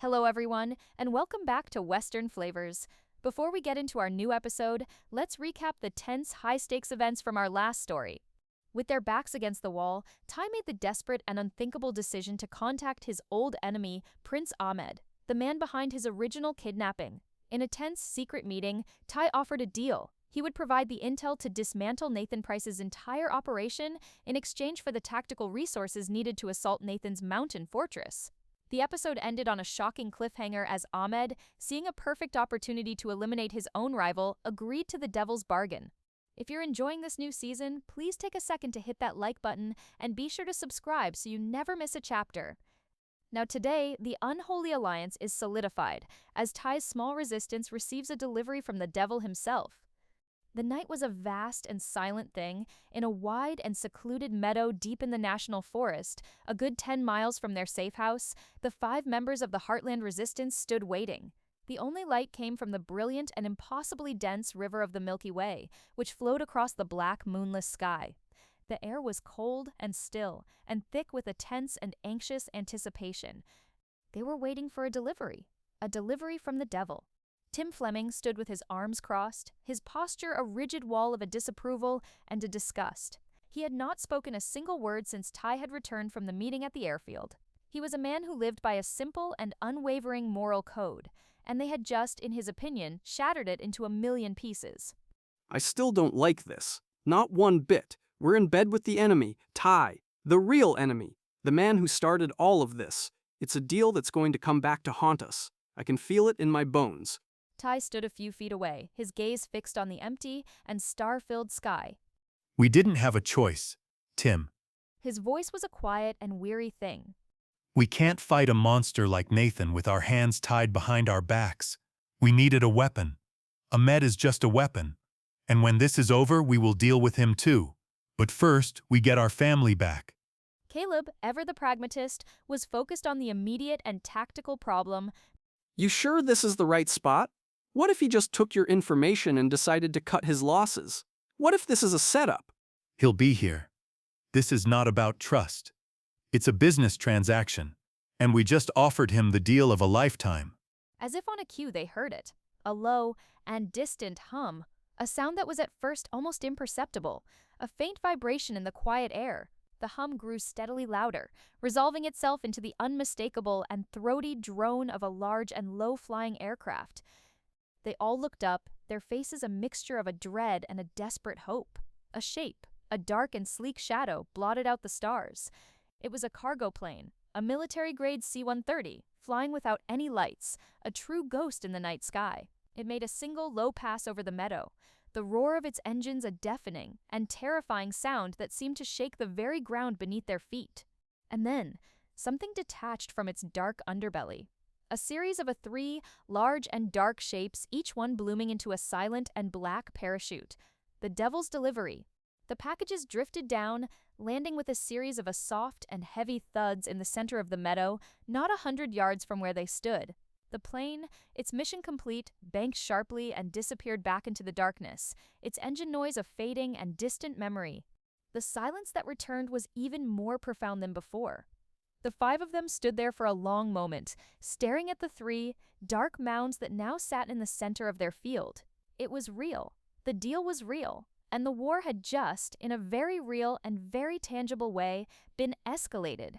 Hello, everyone, and welcome back to Western Flavors. Before we get into our new episode, let's recap the tense, high-stakes events from our last story. With their backs against the wall, Ty made the desperate and unthinkable decision to contact his old enemy, Prince Ahmed, the man behind his original kidnapping. In a tense, secret meeting, Ty offered a deal. He would provide the intel to dismantle Nathan Price's entire operation in exchange for the tactical resources needed to assault Nathan's mountain fortress. The episode ended on a shocking cliffhanger as Ahmed, seeing a perfect opportunity to eliminate his own rival, agreed to the devil's bargain. If you're enjoying this new season, please take a second to hit that like button and be sure to subscribe so you never miss a chapter. Now today, the unholy alliance is solidified as Ty's small resistance receives a delivery from the devil himself. The night was a vast and silent thing in a wide and secluded meadow deep in the national forest, a good 10 miles from their safe house. The 5 members of the Heartland resistance stood waiting. The only light came from the brilliant and impossibly dense river of the Milky Way, which flowed across the black, moonless sky. The air was cold and still, and thick with a tense and anxious anticipation. They were waiting for a delivery from the devil. Tim Fleming stood with his arms crossed, his posture a rigid wall of a disapproval and a disgust. He had not spoken a single word since Ty had returned from the meeting at the airfield. He was a man who lived by a simple and unwavering moral code, and they had just, in his opinion, shattered it into a million pieces. I still don't like this. Not one bit. We're in bed with the enemy, Ty, the real enemy, the man who started all of this. It's a deal that's going to come back to haunt us. I can feel it in my bones. Ty stood a few feet away, his gaze fixed on the empty and star-filled sky. We didn't have a choice, Tim. His voice was a quiet and weary thing. We can't fight a monster like Nathan with our hands tied behind our backs. We needed a weapon. Ahmed is just a weapon. And when this is over, we will deal with him too. But first, we get our family back. Caleb, ever the pragmatist, was focused on the immediate and tactical problem. You sure this is the right spot? What if he just took your information and decided to cut his losses? What if this is a setup? He'll be here. This is not about trust. It's a business transaction, and we just offered him the deal of a lifetime. As if on a cue they heard it, a low and distant hum, a sound that was at first almost imperceptible, a faint vibration in the quiet air. The hum grew steadily louder, resolving itself into the unmistakable and throaty drone of a large and low-flying aircraft. They all looked up, their faces a mixture of a dread and a desperate hope. A shape, a dark and sleek shadow, blotted out the stars. It was a cargo plane, a military-grade C-130, flying without any lights, a true ghost in the night sky. It made a single low pass over the meadow, the roar of its engines a deafening and terrifying sound that seemed to shake the very ground beneath their feet. And then, something detached from its dark underbelly. A series of 3 large and dark shapes, each one blooming into a silent and black parachute. The devil's delivery. The packages drifted down, landing with a series of soft and heavy thuds in the center of the meadow, not 100 yards from where they stood. The plane, its mission complete, banked sharply and disappeared back into the darkness, its engine noise a fading and distant memory. The silence that returned was even more profound than before. The 5 of them stood there for a long moment, staring at the 3 dark mounds that now sat in the center of their field. It was real. The deal was real. And the war had just, in a very real and very tangible way, been escalated.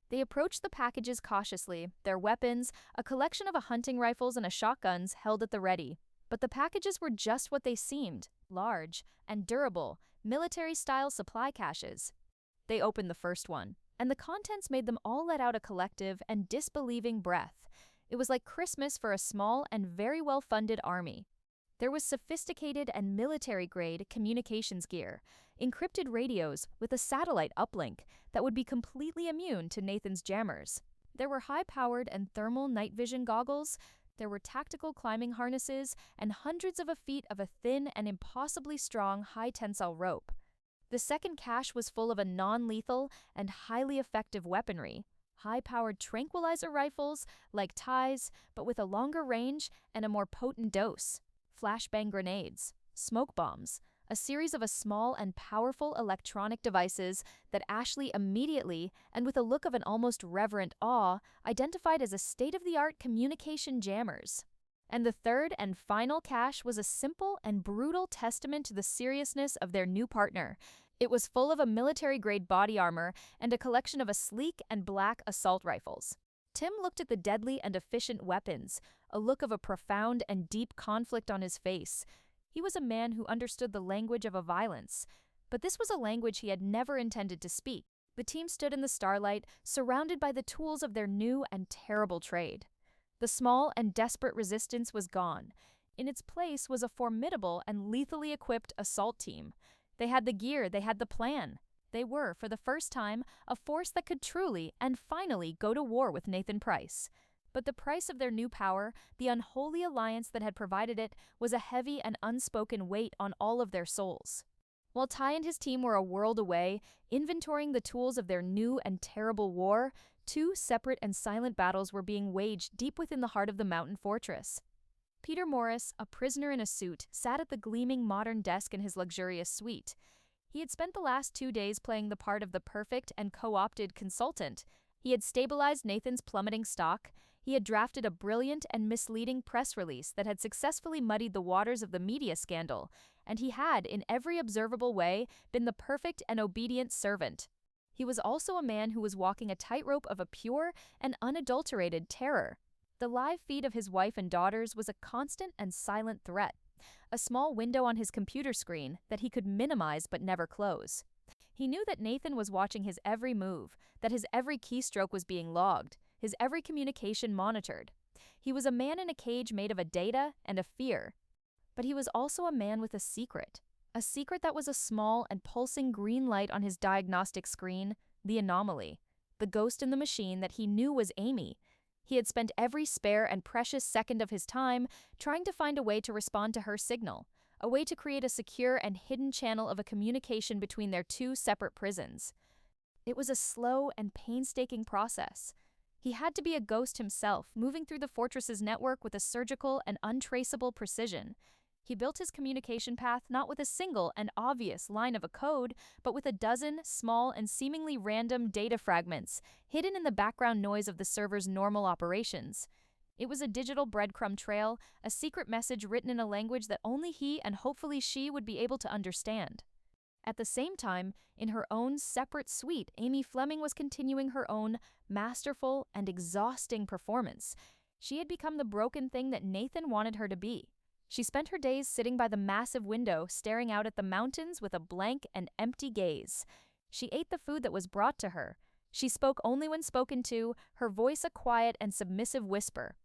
They approached the packages cautiously, their weapons, a collection of hunting rifles and shotguns, held at the ready. But the packages were just what they seemed, large and durable, military-style supply caches. They opened the first one, and the contents made them all let out a collective and disbelieving breath. It was like Christmas for a small and very well-funded army. There was sophisticated and military-grade communications gear, encrypted radios with a satellite uplink that would be completely immune to Nathan's jammers. There were high-powered and thermal night vision goggles. There were tactical climbing harnesses and hundreds of feet of a thin and impossibly strong high-tensile rope. The second cache was full of a non-lethal and highly effective weaponry, high-powered tranquilizer rifles like Ty's, but with a longer range and a more potent dose, flashbang grenades, smoke bombs, a series of small and powerful electronic devices that Ashley immediately, and with a look of an almost reverent awe, identified as a state-of-the-art communication jammers. And the third and final cache was a simple and brutal testament to the seriousness of their new partner. It was full of a military-grade body armor and a collection of sleek and black assault rifles. Tim looked at the deadly and efficient weapons, a look of a profound and deep conflict on his face. He was a man who understood the language of violence, but this was a language he had never intended to speak. The team stood in the starlight, surrounded by the tools of their new and terrible trade. The small and desperate resistance was gone. In its place was a formidable and lethally equipped assault team. They had the gear, they had the plan. They were, for the first time, a force that could truly and finally go to war with Nathan Price. But the price of their new power, the unholy alliance that had provided it, was a heavy and unspoken weight on all of their souls. While Ty and his team were a world away, inventorying the tools of their new and terrible war, two separate and silent battles were being waged deep within the heart of the mountain fortress. Peter Morris, a prisoner in a suit, sat at the gleaming modern desk in his luxurious suite. He had spent the last 2 days playing the part of the perfect and co-opted consultant. He had stabilized Nathan's plummeting stock. He had drafted a brilliant and misleading press release that had successfully muddied the waters of the media scandal, and he had, in every observable way, been the perfect and obedient servant. He was also a man who was walking a tightrope of a pure and unadulterated terror. The live feed of his wife and daughters was a constant and silent threat, a small window on his computer screen that he could minimize but never close. He knew that Nathan was watching his every move, that his every keystroke was being logged, his every communication monitored. He was a man in a cage made of a data and a fear. But he was also a man with a secret that was a small and pulsing green light on his diagnostic screen, the anomaly, the ghost in the machine that he knew was Amy. He had spent every spare and precious second of his time trying to find a way to respond to her signal, a way to create a secure and hidden channel of a communication between their two separate prisons. It was a slow and painstaking process. He had to be a ghost himself, moving through the fortress's network with a surgical and untraceable precision. He built his communication path not with a single and obvious line of a code, but with a dozen small and seemingly random data fragments, hidden in the background noise of the server's normal operations. It was a digital breadcrumb trail, a secret message written in a language that only he and hopefully she would be able to understand. At the same time, in her own separate suite, Amy Fleming was continuing her own masterful and exhausting performance. She had become the broken thing that Nathan wanted her to be. She spent her days sitting by the massive window, staring out at the mountains with a blank and empty gaze. She ate the food that was brought to her. She spoke only when spoken to, her voice a quiet and submissive whisper.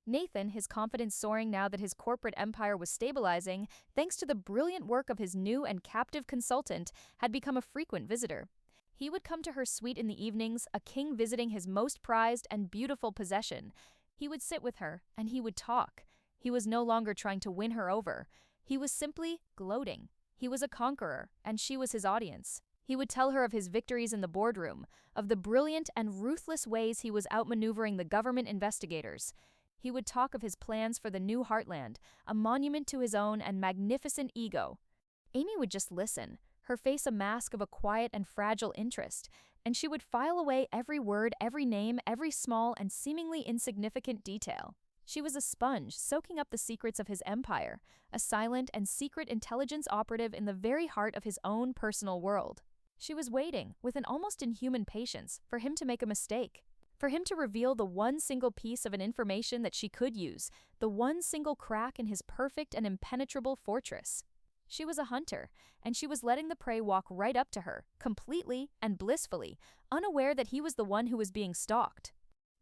Nathan, his confidence soaring now that his corporate empire was stabilizing, thanks to the brilliant work of his new and captive consultant, had become a frequent visitor. He would come to her suite in the evenings, a king visiting his most prized and beautiful possession. He would sit with her, and he would talk. He was no longer trying to win her over. He was simply gloating. He was a conqueror, and she was his audience. He would tell her of his victories in the boardroom, of the brilliant and ruthless ways he was outmaneuvering the government investigators. He would talk of his plans for the new Heartland, a monument to his own and magnificent ego. Amy would just listen, her face a mask of a quiet and fragile interest, and she would file away every word, every name, every small and seemingly insignificant detail. She was a sponge, soaking up the secrets of his empire, a silent and secret intelligence operative in the very heart of his own personal world. She was waiting, with an almost inhuman patience, for him to make a mistake, for him to reveal the one single piece of an information that she could use, the one single crack in his perfect and impenetrable fortress. She was a hunter, and she was letting the prey walk right up to her, completely and blissfully, unaware that he was the one who was being stalked.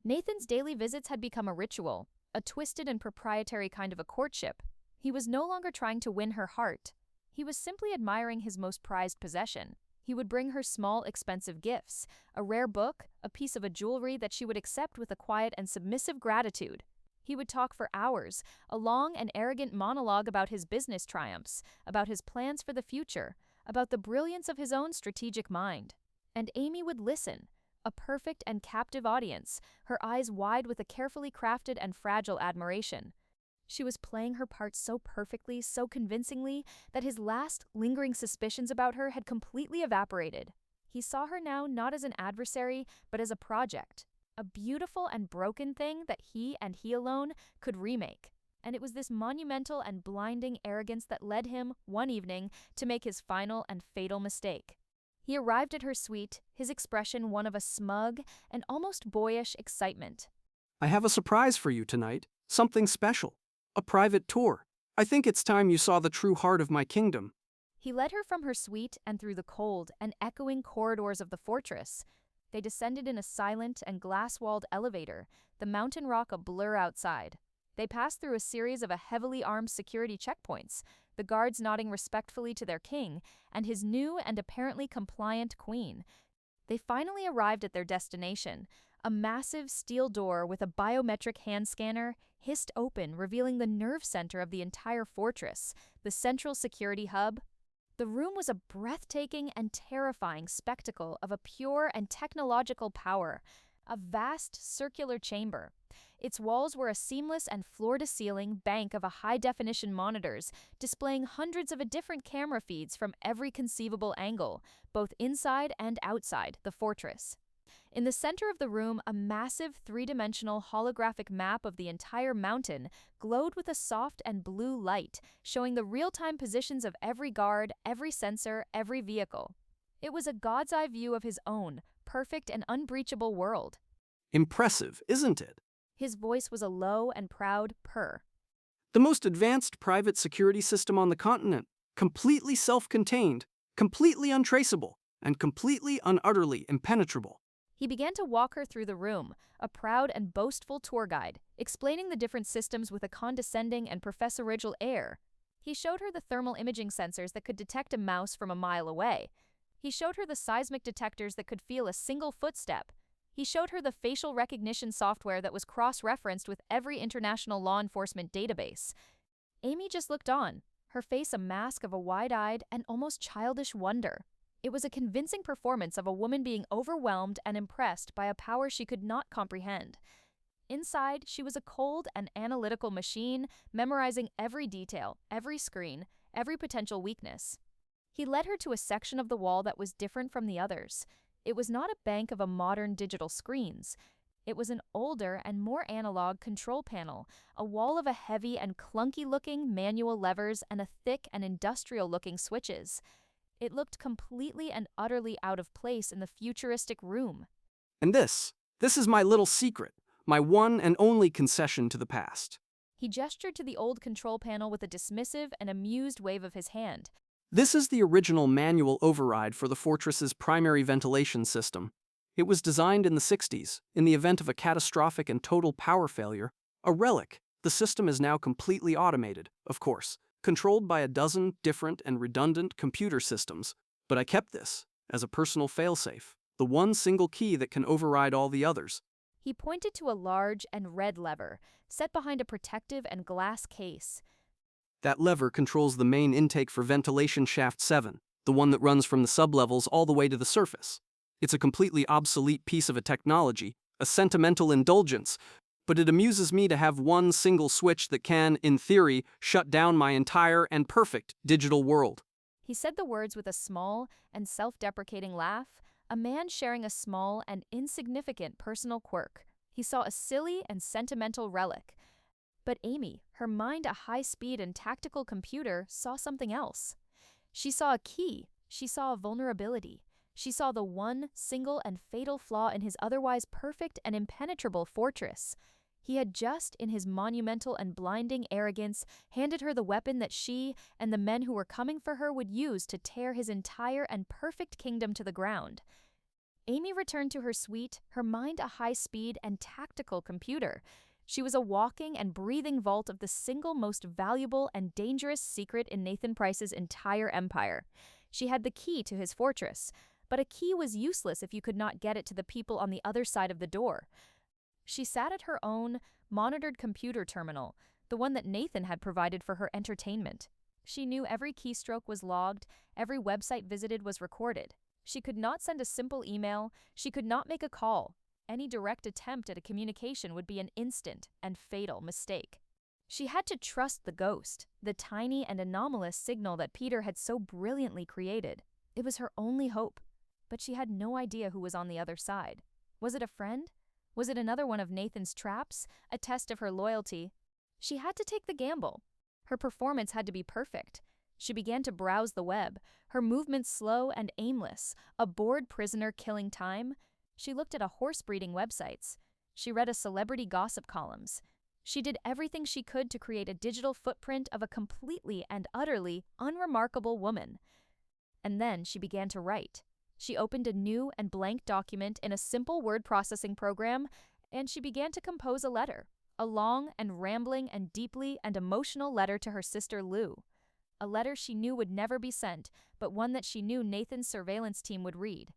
Nathan's daily visits had become a ritual, a twisted and proprietary kind of a courtship. He was no longer trying to win her heart. He was simply admiring his most prized possession. He would bring her small, expensive gifts, a rare book, a piece of jewelry that she would accept with a quiet and submissive gratitude. He would talk for hours, a long and arrogant monologue about his business triumphs, about his plans for the future, about the brilliance of his own strategic mind. And Amy would listen, a perfect and captive audience, her eyes wide with a carefully crafted and fragile admiration. She was playing her part so perfectly, so convincingly, that his last lingering suspicions about her had completely evaporated. He saw her now not as an adversary, but as a project, a beautiful and broken thing that he and he alone could remake. And it was this monumental and blinding arrogance that led him, one evening, to make his final and fatal mistake. He arrived at her suite, his expression one of a smug and almost boyish excitement. I have a surprise for you tonight, something special. A private tour. I think it's time you saw the true heart of my kingdom. He led her from her suite and through the cold and echoing corridors of the fortress. They descended in a silent and glass-walled elevator, the mountain rock a blur outside. They passed through a series of heavily armed security checkpoints, the guards nodding respectfully to their king and his new and apparently compliant queen. They finally arrived at their destination. A massive steel door with a biometric hand scanner hissed open, revealing the nerve center of the entire fortress, the central security hub. The room was a breathtaking and terrifying spectacle of a pure and technological power, a vast circular chamber. Its walls were a seamless and floor-to-ceiling bank of high-definition monitors, displaying hundreds of different camera feeds from every conceivable angle, both inside and outside the fortress. In the center of the room, a massive three-dimensional holographic map of the entire mountain glowed with a soft and blue light, showing the real-time positions of every guard, every sensor, every vehicle. It was a god's eye view of his own, perfect and unbreachable world. Impressive, isn't it? His voice was a low and proud purr. The most advanced private security system on the continent, completely self-contained, completely untraceable, and completely unutterly impenetrable. He began to walk her through the room, a proud and boastful tour guide, explaining the different systems with a condescending and professorial air. He showed her the thermal imaging sensors that could detect a mouse from a mile away. He showed her the seismic detectors that could feel a single footstep. He showed her the facial recognition software that was cross-referenced with every international law enforcement database. Amy just looked on, her face a mask of a wide-eyed and almost childish wonder. It was a convincing performance of a woman being overwhelmed and impressed by a power she could not comprehend. Inside, she was a cold and analytical machine, memorizing every detail, every screen, every potential weakness. He led her to a section of the wall that was different from the others. It was not a bank of modern digital screens. It was an older and more analog control panel, a wall of heavy and clunky-looking manual levers and a thick and industrial-looking switches. It looked completely and utterly out of place in the futuristic room. And this is my little secret, my one and only concession to the past. He gestured to the old control panel with a dismissive and amused wave of his hand. This is the original manual override for the fortress's primary ventilation system. It was designed in the 60s, in the event of a catastrophic and total power failure. A relic, the system is now completely automated, of course, controlled by a dozen different and redundant computer systems. But I kept this, as a personal failsafe, the one single key that can override all the others. He pointed to a large and red lever, set behind a protective and glass case. That lever controls the main intake for ventilation shaft 7, the one that runs from the sublevels all the way to the surface. It's a completely obsolete piece of technology, a sentimental indulgence, but it amuses me to have one single switch that can, in theory, shut down my entire and perfect digital world. He said the words with a small and self-deprecating laugh, a man sharing a small and insignificant personal quirk. He saw a silly and sentimental relic. But Amy, her mind a high-speed and tactical computer, saw something else. She saw a key. She saw a vulnerability. She saw the one, single, and fatal flaw in his otherwise perfect and impenetrable fortress. He had just, in his monumental and blinding arrogance, handed her the weapon that she and the men who were coming for her would use to tear his entire and perfect kingdom to the ground. Amy returned to her suite, her mind a high-speed and tactical computer. She was a walking and breathing vault of the single most valuable and dangerous secret in Nathan Price's entire empire. She had the key to his fortress, but a key was useless if you could not get it to the people on the other side of the door. She sat at her own, monitored computer terminal, the one that Nathan had provided for her entertainment. She knew every keystroke was logged, every website visited was recorded. She could not send a simple email, she could not make a call. Any direct attempt at a communication would be an instant and fatal mistake. She had to trust the ghost, the tiny and anomalous signal that Peter had so brilliantly created. It was her only hope, but she had no idea who was on the other side. Was it a friend? Was it another one of Nathan's traps, a test of her loyalty? She had to take the gamble. Her performance had to be perfect. She began to browse the web, her movements slow and aimless, a bored prisoner killing time. She looked at horse-breeding websites. She read celebrity gossip columns. She did everything she could to create a digital footprint of a completely and utterly unremarkable woman. And then she began to write. She opened a new and blank document in a simple word processing program, and she began to compose a letter, a long and rambling and deeply and emotional letter to her sister Lou. A letter she knew would never be sent, but one that she knew Nathan's surveillance team would read.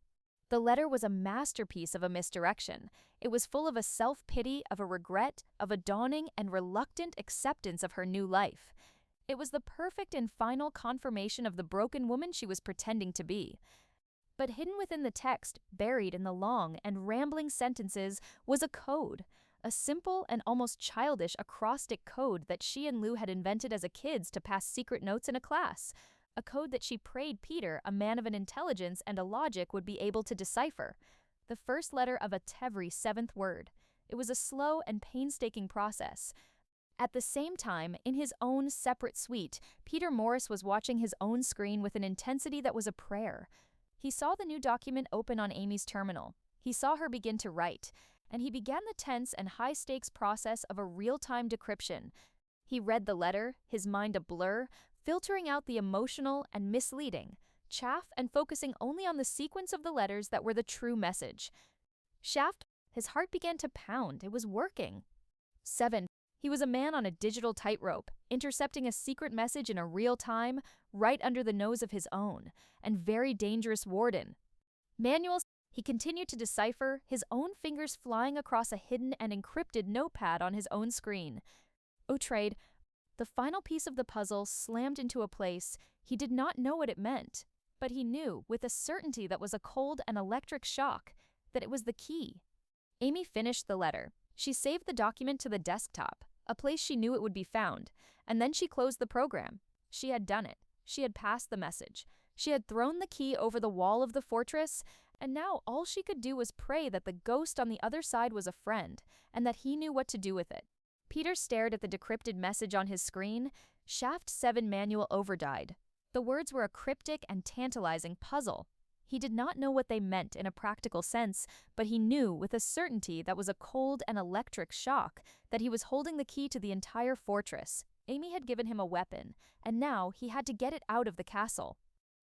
The letter was a masterpiece of a misdirection. It was full of a self-pity, of a regret, of a dawning and reluctant acceptance of her new life. It was the perfect and final confirmation of the broken woman she was pretending to be. But hidden within the text, buried in the long and rambling sentences, was a code. A simple and almost childish acrostic code that she and Lou had invented as kids to pass secret notes in a class. A code that she prayed Peter, a man of an intelligence and a logic, would be able to decipher. The first letter of every seventh word. It was a slow and painstaking process. At the same time, in his own separate suite, Peter Morris was watching his own screen with an intensity that was a prayer. He saw the new document open on Amy's terminal. He saw her begin to write, and he began the tense and high-stakes process of a real-time decryption. He read the letter, his mind a blur, filtering out the emotional and misleading, chaff and focusing only on the sequence of the letters that were the true message. Shaft, his heart began to pound. It was working. 7. He was a man on a digital tightrope, intercepting a secret message in a real time, right under the nose of his own, and very dangerous Warden. Manuals. He continued to decipher, his own fingers flying across a hidden and encrypted notepad on his own screen. Trade. The final piece of the puzzle slammed into a place. He did not know what it meant, but he knew, with a certainty that was a cold and electric shock, that it was the key. Amy finished the letter. She saved the document to the desktop, a place she knew it would be found, and then she closed the program. She had done it. She had passed the message. She had thrown the key over the wall of the fortress, and now all she could do was pray that the ghost on the other side was a friend, and that he knew what to do with it. Peter stared at the decrypted message on his screen. Shaft 7 manual overdied. The words were a cryptic and tantalizing puzzle. He did not know what they meant in a practical sense, but he knew with a certainty that was a cold and electric shock that he was holding the key to the entire fortress. Amy had given him a weapon, and now he had to get it out of the castle.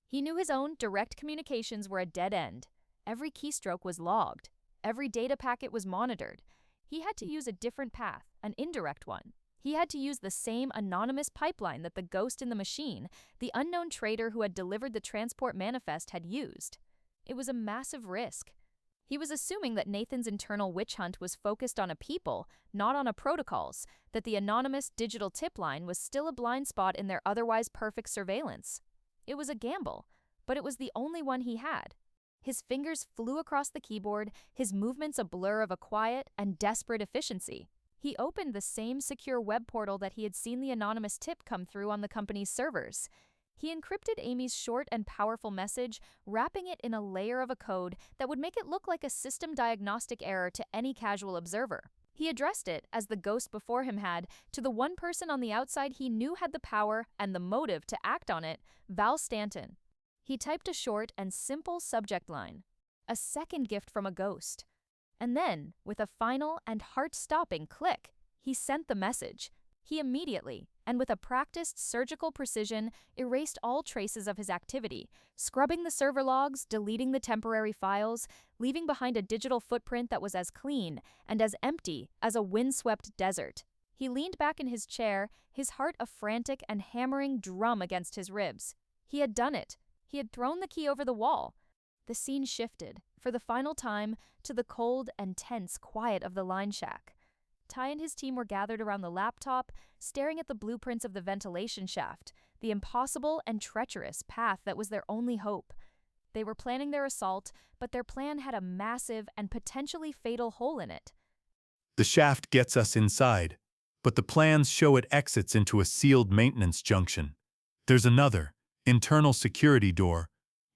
He knew his own direct communications were a dead end. Every keystroke was logged. Every data packet was monitored. He had to use a different path, an indirect one. He had to use the same anonymous pipeline that the ghost in the machine, the unknown trader who had delivered the transport manifest, had used. It was a massive risk. He was assuming that Nathan's internal witch hunt was focused on a people, not on a protocols, that the anonymous digital tip line was still a blind spot in their otherwise perfect surveillance. It was a gamble, but it was the only one he had. His fingers flew across the keyboard, his movements a blur of a quiet and desperate efficiency. He opened the same secure web portal that he had seen the anonymous tip come through on the company's servers. He encrypted Amy's short and powerful message, wrapping it in a layer of a code that would make it look like a system diagnostic error to any casual observer. He addressed it, as the ghost before him had, to the one person on the outside he knew had the power and the motive to act on it, Val Stanton. He typed a short and simple subject line, a second gift from a ghost. And then, with a final and heart-stopping click, he sent the message. He immediately, and with a practiced surgical precision, erased all traces of his activity, scrubbing the server logs, deleting the temporary files, leaving behind a digital footprint that was as clean and as empty as a windswept desert. He leaned back in his chair, his heart a frantic and hammering drum against his ribs. He had done it. He had thrown the key over the wall. The scene shifted, for the final time, to the cold and tense quiet of the line shack. Ty and his team were gathered around the laptop, staring at the blueprints of the ventilation shaft, the impossible and treacherous path that was their only hope. They were planning their assault, but their plan had a massive and potentially fatal hole in it. The shaft gets us inside, but the plans show it exits into a sealed maintenance junction. There's another, internal security door.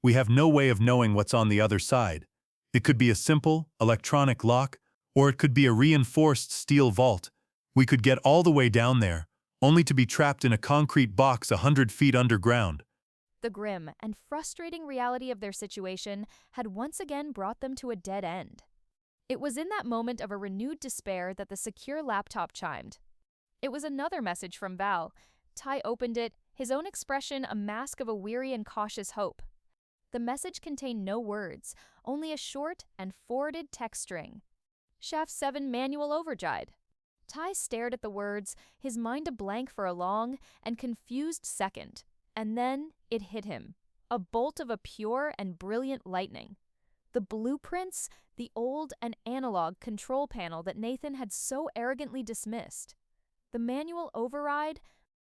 We have no way of knowing what's on the other side. It could be a simple, electronic lock, or it could be a reinforced steel vault. We could get all the way down there, only to be trapped in a concrete box 100 feet underground. The grim and frustrating reality of their situation had once again brought them to a dead end. It was in that moment of a renewed despair that the secure laptop chimed. It was another message from Val. Ty opened it, his own expression a mask of a weary and cautious hope. The message contained no words, only a short and forwarded text string. Shaft 7 manual override. Ty stared at the words, his mind a blank for a long and confused second. And then it hit him, a bolt of a pure and brilliant lightning. The blueprints, the old and analog control panel that Nathan had so arrogantly dismissed. The manual override.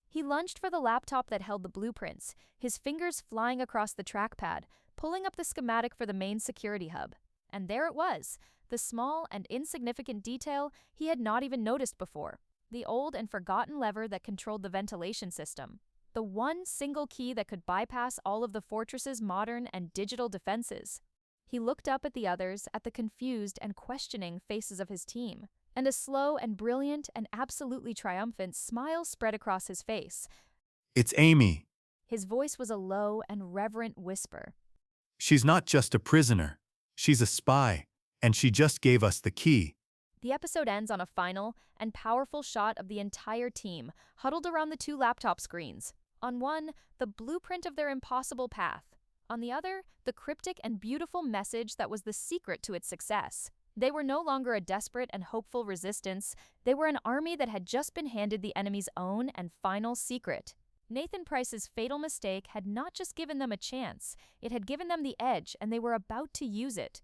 He lunged for the laptop that held the blueprints, his fingers flying across the trackpad, pulling up the schematic for the main security hub. And there it was, the small and insignificant detail he had not even noticed before, the old and forgotten lever that controlled the ventilation system. The one single key that could bypass all of the fortress's modern and digital defenses. He looked up at the others, at the confused and questioning faces of his team, and a slow and brilliant and absolutely triumphant smile spread across his face. It's Amy. His voice was a low and reverent whisper. She's not just a prisoner. She's a spy, and she just gave us the key. The episode ends on a final and powerful shot of the entire team, huddled around the two laptop screens. On one, the blueprint of their impossible path. On the other, the cryptic and beautiful message that was the secret to its success. They were no longer a desperate and hopeful resistance. They were an army that had just been handed the enemy's own and final secret. Nathan Price's fatal mistake had not just given them a chance, it had given them the edge, and they were about to use it.